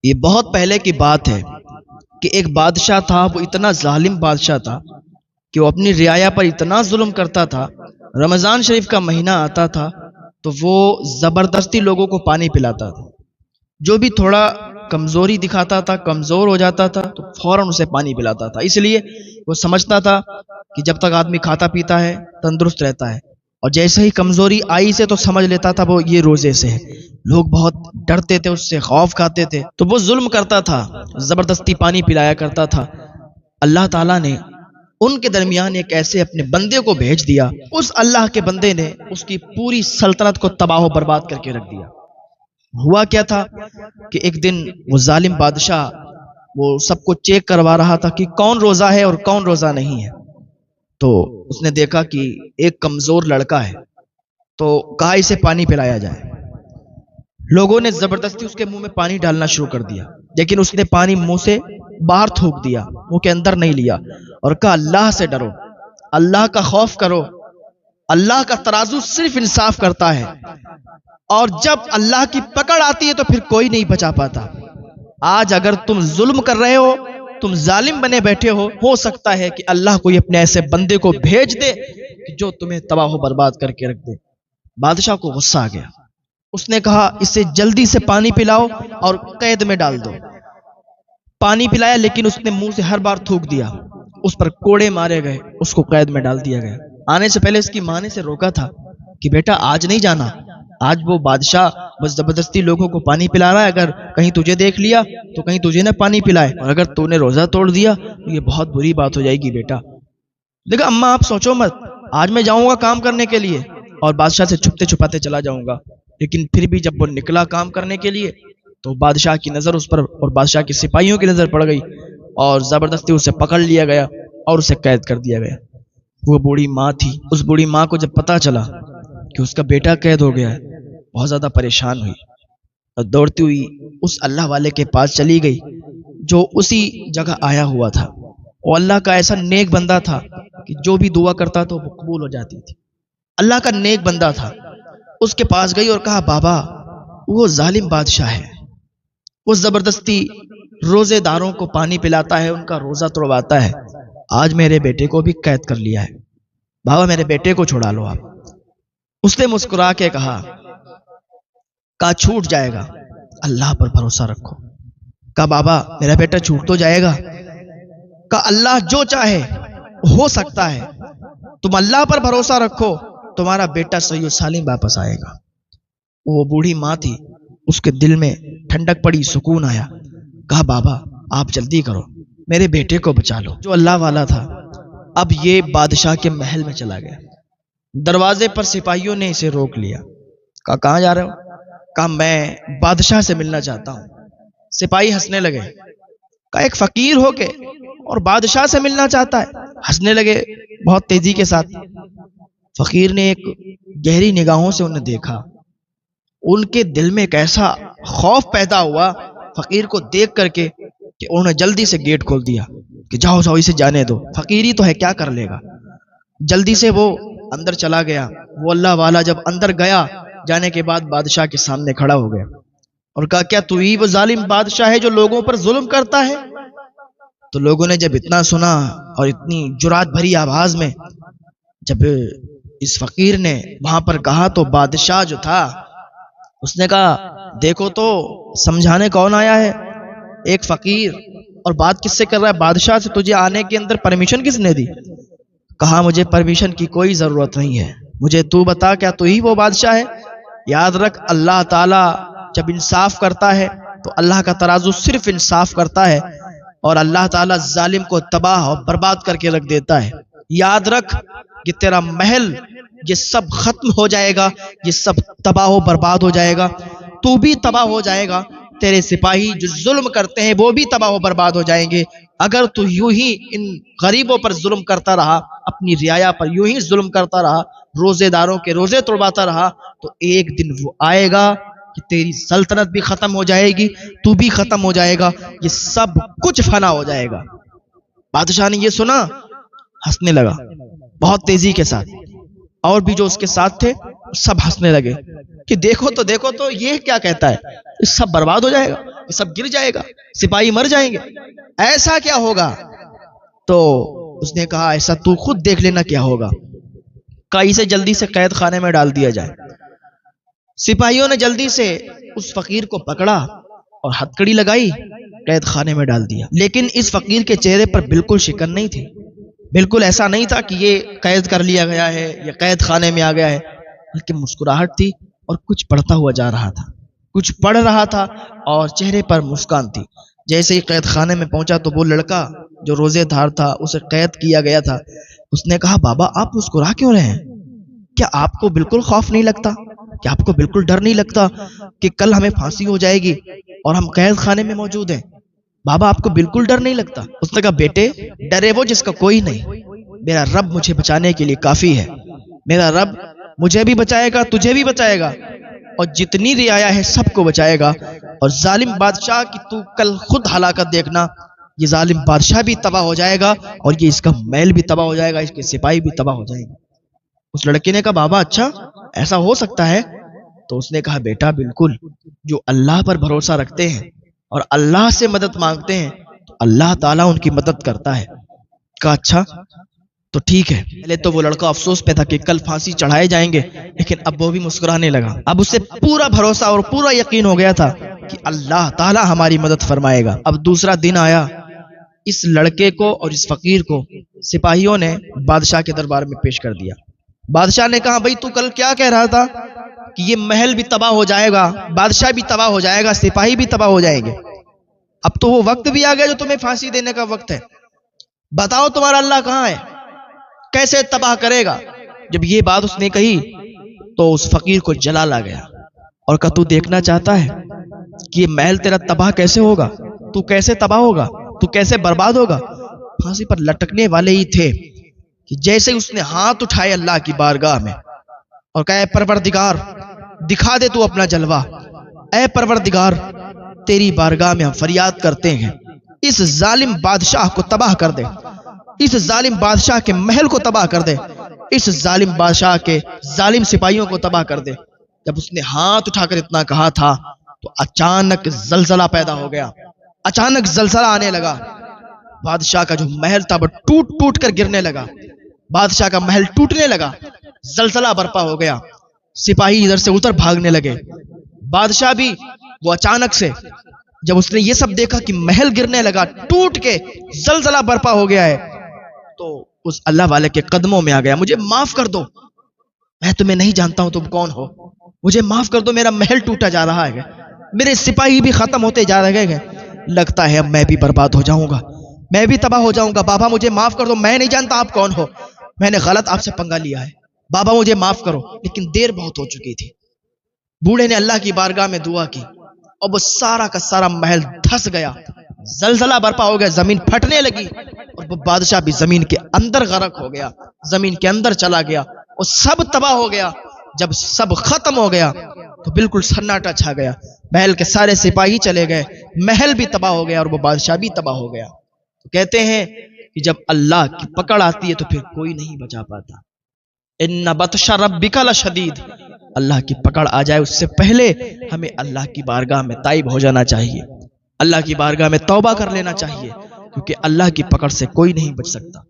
یہ بہت پہلے کی بات ہے کہ ایک بادشاہ تھا، وہ اتنا ظالم بادشاہ تھا کہ وہ اپنی رعایا پر اتنا ظلم کرتا تھا۔ رمضان شریف کا مہینہ آتا تھا تو وہ زبردستی لوگوں کو پانی پلاتا تھا۔ جو بھی تھوڑا کمزوری دکھاتا تھا، کمزور ہو جاتا تھا، تو فوراً اسے پانی پلاتا تھا۔ اس لیے وہ سمجھتا تھا کہ جب تک آدمی کھاتا پیتا ہے تندرست رہتا ہے، اور جیسے ہی کمزوری آئی سے تو سمجھ لیتا تھا وہ یہ روزے سے ہے۔ لوگ بہت ڈرتے تھے اس سے، خوف کھاتے تھے، تو وہ ظلم کرتا تھا، زبردستی پانی پلایا کرتا تھا۔ اللہ تعالیٰ نے ان کے درمیان ایک ایسے اپنے بندے کو بھیج دیا، اس اللہ کے بندے نے اس کی پوری سلطنت کو تباہ و برباد کر کے رکھ دیا۔ ہوا کیا تھا کہ ایک دن وہ ظالم بادشاہ وہ سب کو چیک کروا رہا تھا کہ کون روزہ ہے اور کون روزہ نہیں ہے۔ تو اس نے دیکھا کہ ایک کمزور لڑکا ہے، تو کہا اسے پانی پلایا جائے۔ لوگوں نے زبردستی اس کے منہ میں پانی ڈالنا شروع کر دیا، لیکن اس نے پانی منہ سے باہر تھوک دیا، منہ کے اندر نہیں لیا، اور کہا اللہ سے ڈرو، اللہ کا خوف کرو، اللہ کا ترازو صرف انصاف کرتا ہے، اور جب اللہ کی پکڑ آتی ہے تو پھر کوئی نہیں بچا پاتا۔ آج اگر تم ظلم کر رہے ہو، تم ظالم بنے بیٹھے ہو سکتا ہے کہ اللہ کوئی اپنے ایسے بندے کو بھیج دے کہ جو تمہیں تباہ و برباد کر کے رکھ دے۔ بادشاہ کو غصہ آ گیا، اس نے کہا اسے جلدی سے پانی پلاؤ اور قید میں ڈال دو۔ پانی پلایا، لیکن اس نے منہ سے ہر بار تھوک دیا، اس پر کوڑے مارے گئے، اس کو قید میں ڈال دیا گیا۔ آنے سے پہلے اس کی ماں نے اسے روکا تھا کہ بیٹا آج نہیں جانا، آج وہ بادشاہ بس زبردستی لوگوں کو پانی پلا رہا ہے، اگر کہیں تجھے دیکھ لیا تو کہیں تجھے نہ پانی پلائے، اور اگر تو نے روزہ توڑ دیا تو یہ بہت بری بات ہو جائے گی بیٹا۔ دیکھا اماں آپ سوچو مت، آج میں جاؤں گا کام کرنے کے لیے اور بادشاہ سے چھپتے چھپاتے چلا جاؤں گا، لیکن پھر بھی جب وہ نکلا کام کرنے کے لیے تو بادشاہ کی نظر اس پر اور بادشاہ کے سپاہیوں کی نظر پڑ گئی، اور زبردستی اسے پکڑ لیا گیا اور اسے قید کر دیا گیا۔ وہ بوڑھی ماں تھی، اس بوڑھی ماں کو جب پتا چلا کہ اس کا بیٹا قید ہو گیا ہے، بہت زیادہ پریشان ہوئی اور دوڑتی ہوئی اس اللہ والے کے پاس چلی گئی جو اسی جگہ آیا ہوا تھا۔ وہ اللہ کا ایسا نیک بندہ تھا کہ جو بھی دعا کرتا تو وہ قبول ہو جاتی تھی۔ اللہ کا نیک بندہ تھا، اس کے پاس گئی اور کہا بابا وہ ظالم بادشاہ ہے، وہ زبردستی روزے داروں کو پانی پلاتا ہے، ان کا روزہ توڑواتا ہے، آج میرے بیٹے کو بھی قید کر لیا ہے، بابا میرے بیٹے کو چھڑا لو آپ۔ اس نے مسکرا کے کہا چھوٹ جائے گا، اللہ پر بھروسہ رکھو۔ کہا بابا میرا بیٹا چھوٹ تو جائے گا؟ کہا اللہ جو چاہے ہو سکتا ہے، تم اللہ پر بھروسہ رکھو، تمہارا بیٹا صحیح و سالم واپس آئے گا۔ وہ بوڑھی ماں تھی، اس کے دل میں ٹھنڈک پڑی، سکون آیا۔ کہا بابا آپ جلدی کرو، میرے بیٹے کو بچا لو۔ جو اللہ والا تھا اب یہ بادشاہ کے محل میں چلا گیا، دروازے پر سپاہیوں نے اسے روک لیا۔ کہا کہاں جا رہے ہو؟ کہا میں بادشاہ سے ملنا چاہتا ہوں۔ سپاہی ہنسنے لگے۔ کہا ایک فقیر ہو کے اور بادشاہ سے ملنا چاہتا ہے؟ ہنسنے لگے بہت تیزی کے ساتھ۔ فقیر نے ایک گہری نگاہوں سے انہیں دیکھا، ان کے دل میں ایک ایسا خوف پیدا ہوا فقیر کو دیکھ کر کے کہ انہوں نے جلدی سے گیٹ کھول دیا کہ جاؤ جاؤ اسے جانے دو، فقیر ہی تو ہے کیا کر لے گا۔ جلدی سے وہ اندر چلا گیا۔ وہ اللہ والا جب اندر گیا، جانے کے بعد بادشاہ کے سامنے کھڑا ہو گیا اور کہا کیا تو ہی وہ ظالم بادشاہ ہے جو لوگوں پر ظلم کرتا ہے؟ تو لوگوں نے جب اتنا سنا اور اتنی جرات بھری آواز میں جب اس فقیر نے وہاں پر کہا تو بادشاہ جو تھا اس نے کہا دیکھو تو سمجھانے کون آیا ہے، ایک فقیر، اور بات کس سے کر رہا ہے؟ بادشاہ سے۔ تجھے آنے کے اندر پرمیشن کس نے دی؟ کہا مجھے پرمیشن کی کوئی ضرورت نہیں ہے، مجھے تو بتا کیا تو ہی وہ بادشاہ ہے؟ یاد رکھ اللہ تعالیٰ جب انصاف کرتا ہے تو اللہ کا ترازو صرف انصاف کرتا ہے، اور اللہ تعالیٰ ظالم کو تباہ اور برباد کر کے رکھ دیتا ہے۔ یاد رکھ یہ تیرا محل یہ سب ختم ہو جائے گا، یہ سب تباہ و برباد ہو جائے گا، تو بھی تباہ ہو جائے گا، تیرے سپاہی جو ظلم کرتے ہیں وہ بھی تباہ و برباد ہو جائیں گے۔ اگر تو یوں ہی ان غریبوں پر ظلم کرتا رہا، اپنی رعایا پر یوں ہی ظلم کرتا رہا، روزے داروں کے روزے توڑواتا رہا، تو ایک دن وہ آئے گا کہ تیری سلطنت بھی ختم ہو جائے گی، تو بھی ختم ہو جائے گا، یہ سب کچھ فنا ہو جائے گا۔ بادشاہ نے یہ سنا، ہنسنے لگا بہت تیزی کے ساتھ۔ اور بھی جو اس کے ساتھ تھے سب ہنسنے لگے کہ دیکھو تو یہ کیا کہتا ہے، یہ سب برباد ہو جائے گا، یہ سب گر جائے گا، سپاہی مر جائیں گے، ایسا کیا ہوگا؟ تو اس نے کہا ایسا تو خود دیکھ لینا کیا ہوگا، کہا اسے جلدی سے قید خانے میں ڈال دیا جائے۔ سپاہیوں نے جلدی سے اس فقیر کو پکڑا اور ہتکڑی لگائی، قید خانے میں ڈال دیا۔ لیکن اس فقیر کے چہرے پر بالکل شکن نہیں تھی، بالکل ایسا نہیں تھا کہ یہ قید کر لیا گیا ہے، یہ قید خانے میں آ گیا ہے، بلکہ مسکراہٹ تھی اور کچھ پڑھتا ہوا جا رہا تھا، کچھ پڑھ رہا تھا اور چہرے پر مسکان تھی۔ جیسے ہی قید خانے میں پہنچا تو وہ لڑکا جو روزے دار تھا، اسے قید کیا گیا تھا، اس نے کہا بابا آپ مسکرا کیوں رہے ہیں؟ کیا آپ کو بالکل خوف نہیں لگتا؟ کیا آپ کو بالکل ڈر نہیں لگتا کہ کل ہمیں پھانسی ہو جائے گی اور ہم قید خانے میں موجود ہیں؟ بابا آپ کو بالکل ڈر نہیں لگتا؟ اس نے کہا بیٹے ڈرے وہ جس کا کوئی نہیں، میرا رب مجھے بچانے کے لیے کافی ہے، میرا رب مجھے بھی بچائے گا، تجھے بھی بچائے گا، اور جتنی رعایا ہے سب کو بچائے گا۔ اور ظالم بادشاہ کی تو کل خود ہلاکت دیکھنا، یہ ظالم بادشاہ بھی تباہ ہو جائے گا اور یہ اس کا محل بھی تباہ ہو جائے گا، اس کے سپاہی بھی تباہ ہو جائیں گے۔ اس لڑکے نے کہا بابا اچھا ایسا ہو سکتا ہے؟ تو اس نے کہا بیٹا بالکل، جو اللہ پر بھروسہ رکھتے ہیں اور اللہ سے مدد مانگتے ہیں تو اللہ تعالیٰ ان کی مدد کرتا ہے۔ کہا اچھا تو ٹھیک ہے۔ پہلے تو وہ لڑکا افسوس پہ تھا کہ کل پھانسی چڑھائے جائیں گے، لیکن اب وہ بھی مسکرانے لگا، اب اسے پورا بھروسہ اور پورا یقین ہو گیا تھا کہ اللہ تعالیٰ ہماری مدد فرمائے گا۔ اب دوسرا دن آیا، اس لڑکے کو اور اس فقیر کو سپاہیوں نے بادشاہ کے دربار میں پیش کر دیا۔ بادشاہ نے کہا بھائی تو کل کیا کہہ رہا تھا کہ یہ محل بھی تباہ ہو جائے گا، بادشاہ بھی تباہ ہو جائے گا، سپاہی بھی تباہ ہو جائیں گے، اب تو وہ وقت بھی آ گیا جو تمہیں پھانسی دینے کا وقت ہے، بتاؤ تمہارا اللہ کہاں ہے، کیسے تباہ کرے گا؟ جب یہ بات اس نے کہی تو اس فقیر کو جلال آ گیا اور کہا تو دیکھنا چاہتا ہے کہ یہ محل تیرا تباہ کیسے ہوگا، تو کیسے تباہ ہوگا، تو کیسے برباد ہوگا؟ پھانسی پر لٹکنے والے ہی تھے کہ جیسے اس نے ہاتھ اٹھائے اللہ کی بارگاہ میں اور کہا اے پروردگار دکھا دے تو اپنا جلوہ، اے پروردگار تیری بارگاہ میں ہم فریاد کرتے ہیں، اس ظالم بادشاہ کو تباہ کر دے، اس ظالم بادشاہ کے محل کو تباہ کر دے، اس ظالم بادشاہ کے ظالم سپاہیوں کو تباہ کر دے۔ جب اس نے ہاتھ اٹھا کر اتنا کہا تھا تو اچانک زلزلہ پیدا ہو گیا، اچانک زلزلہ آنے لگا، بادشاہ کا جو محل تھا وہ ٹوٹ ٹوٹ کر گرنے لگا، بادشاہ کا محل ٹوٹنے لگا، زلزلہ برپا ہو گیا، سپاہی ادھر سے ادھر بھاگنے لگے، بادشاہ بھی وہ اچانک سے جب اس نے یہ سب دیکھا کہ محل گرنے لگا، ٹوٹ کے زلزلہ برپا ہو گیا ہے، تو اس اللہ والے کے قدموں میں آ گیا، مجھے معاف کر دو، میں تمہیں نہیں جانتا ہوں تم کون ہو، مجھے معاف کر دو، میرا محل ٹوٹا جا رہا ہے، میرے سپاہی بھی ختم ہوتے جا رہے ہیں، لگتا ہے اب میں بھی برباد ہو جاؤں گا، میں بھی تباہ ہو جاؤں گا، بابا مجھے معاف کر دو، میں نہیں جانتا آپ کون ہو، میں نے غلط آپ سے پنگا لیا ہے، بابا مجھے معاف کرو۔ لیکن دیر بہت ہو چکی تھی، بوڑھے نے اللہ کی بارگاہ میں دعا کی اور وہ سارا کا سارا محل دھس گیا، زلزلہ برپا ہو گیا، زمین پھٹنے لگی اور وہ بادشاہ بھی زمین کے اندر غرق ہو گیا، زمین کے اندر چلا گیا اور سب تباہ ہو گیا۔ جب سب ختم ہو گیا تو بالکل سناٹا چھا گیا، محل کے سارے سپاہی چلے گئے، محل بھی تباہ ہو گیا اور وہ بادشاہ بھی تباہ ہو گیا۔ تو کہتے ہیں کہ جب اللہ کی پکڑ آتی ہے تو پھر کوئی نہیں بچا پاتا، ان بطش ربک لشدید، اللہ کی پکڑ آ جائے اس سے پہلے ہمیں اللہ کی بارگاہ میں تائب ہو جانا چاہیے، اللہ کی بارگاہ میں توبہ کر لینا چاہیے، کیونکہ اللہ کی پکڑ سے کوئی نہیں بچ سکتا۔